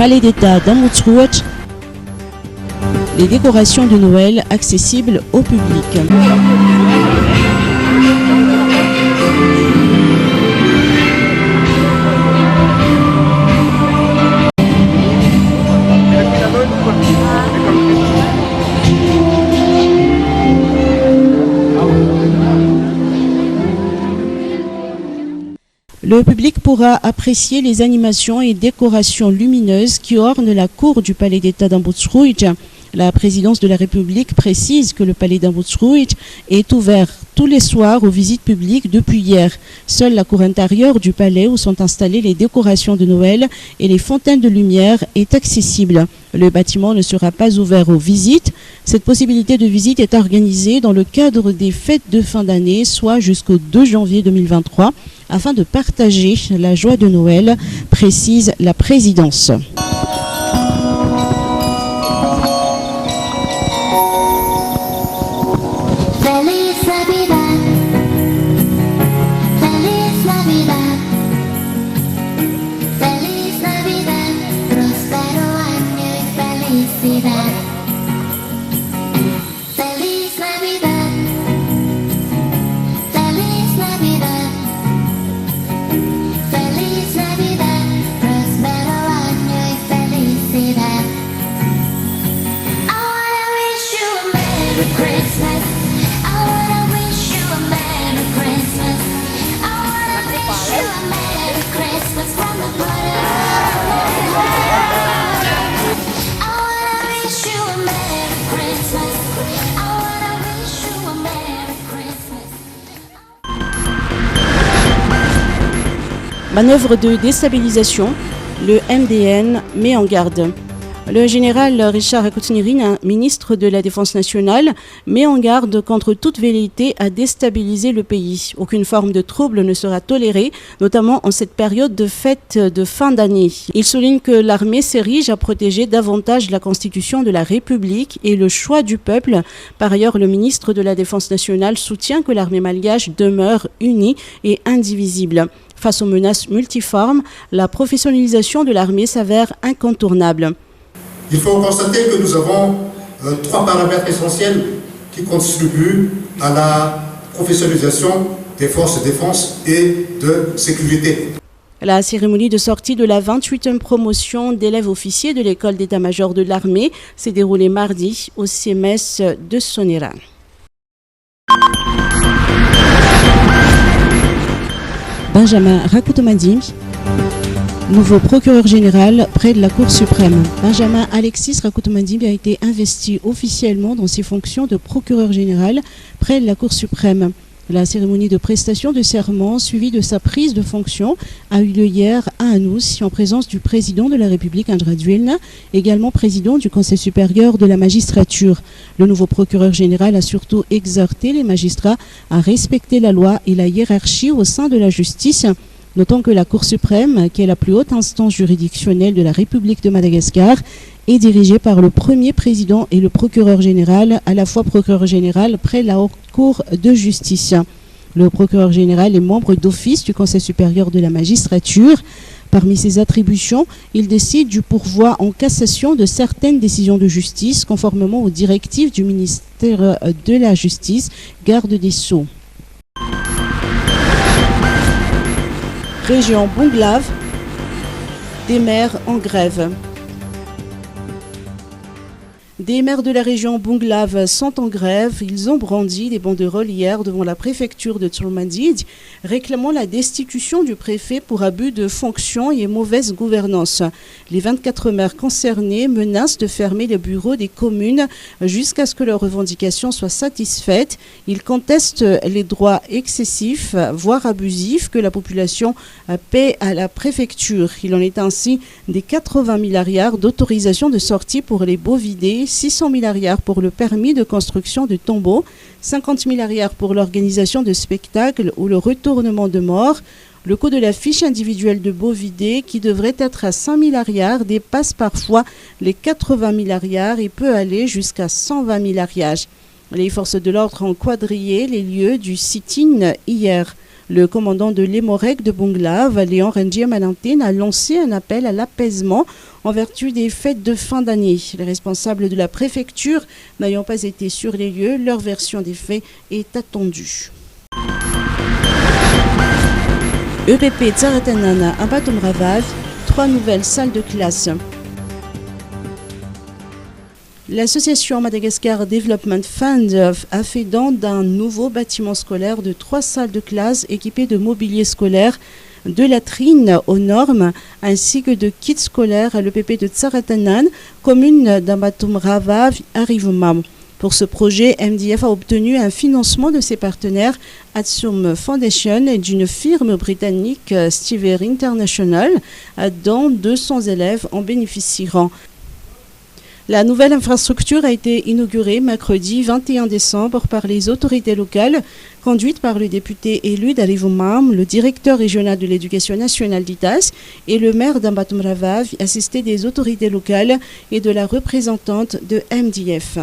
Palais d'État d'Amoutsrouach, les décorations de Noël accessibles au public. Le public pourra apprécier les animations et décorations lumineuses qui ornent la cour du Palais d'État d'Amoutsrouach. La présidence de la République précise que le Palais d'Amoutsrouach est ouvert tous les soirs aux visites publiques depuis hier. Seule la cour intérieure du palais où sont installées les décorations de Noël et les fontaines de lumière est accessible. Le bâtiment ne sera pas ouvert aux visites. Cette possibilité de visite est organisée dans le cadre des fêtes de fin d'année, soit jusqu'au 2 janvier 2023, afin de partager la joie de Noël, précise la présidence. Manœuvre de déstabilisation, le MDN met en garde. Le général Richard Akoutinirine, ministre de la Défense nationale, met en garde contre toute velléité à déstabiliser le pays. Aucune forme de trouble ne sera tolérée, notamment en cette période de fête de fin d'année. Il souligne que l'armée s'érige à protéger davantage la Constitution de la République et le choix du peuple. Par ailleurs, le ministre de la Défense nationale soutient que l'armée malgache demeure unie et indivisible. Face aux menaces multiformes, la professionnalisation de l'armée s'avère incontournable. Il faut constater que nous avons trois paramètres essentiels qui contribuent à la professionnalisation des forces de défense et de sécurité. La cérémonie de sortie de la 28e promotion d'élèves officiers de l'école d'état-major de l'armée s'est déroulée mardi au CMS de Sonera. Benjamin Rakoutomandim, nouveau procureur général près de la Cour suprême. Benjamin Alexis Rakoutomandim a été investi officiellement dans ses fonctions de procureur général près de la Cour suprême. La cérémonie de prestation de serment suivie de sa prise de fonction a eu lieu hier à Anoussi en présence du président de la République André Duelna, également président du Conseil supérieur de la magistrature. Le nouveau procureur général a surtout exhorté les magistrats à respecter la loi et la hiérarchie au sein de la justice. Notons que la Cour suprême, qui est la plus haute instance juridictionnelle de la République de Madagascar, est dirigée par le premier président et le procureur général, à la fois procureur général près la Haute Cour de justice. Le procureur général est membre d'office du Conseil supérieur de la magistrature. Parmi ses attributions, il décide du pourvoi en cassation de certaines décisions de justice, conformément aux directives du ministère de la Justice, garde des Sceaux. Région Bonglav, des maires en grève. Des maires de la région Bonglav sont en grève. Ils ont brandi des banderoles hier devant la préfecture de Tsourmandid, réclamant la destitution du préfet pour abus de fonction et mauvaise gouvernance. Les 24 maires concernés menacent de fermer les bureaux des communes jusqu'à ce que leurs revendications soient satisfaites. Ils contestent les droits excessifs, voire abusifs, que la population paie à la préfecture. Il en est ainsi des 80 milliards d'autorisation de sortie pour les bovidés, 600 milliards pour le permis de construction de tombeaux, 50 milliards pour l'organisation de spectacles ou le retournement de morts. Le coût de la fiche individuelle de bovidés, qui devrait être à 5 milliards, dépasse parfois les 80 milliards et peut aller jusqu'à 120 milliards. Les forces de l'ordre ont quadrillé les lieux du sit-in hier. Le commandant de l'Emorec de Bonglav, Léon Rengier Malantin, a lancé un appel à l'apaisement en vertu des fêtes de fin d'année. Les responsables de la préfecture n'ayant pas été sur les lieux, leur version des faits est attendue. EPP Tsaratanana à Batumravav, 3 nouvelles salles de classe. L'association Madagascar Development Fund a fait don d'un nouveau bâtiment scolaire de 3 salles de classe équipées de mobilier scolaire, de latrines aux normes, ainsi que de kits scolaires à l'EPP de Tsaratanan, commune d'Ambatumravav à Rivumam. Pour ce projet, MDF a obtenu un financement de ses partenaires Atsum Foundation et d'une firme britannique Stiver International, dont 200 élèves en bénéficieront. La nouvelle infrastructure a été inaugurée mercredi 21 décembre par les autorités locales, conduites par le député élu d'Arivumam, le directeur régional de l'éducation nationale d'ITAS et le maire d'Ambatumravav, assisté des autorités locales et de la représentante de MDF.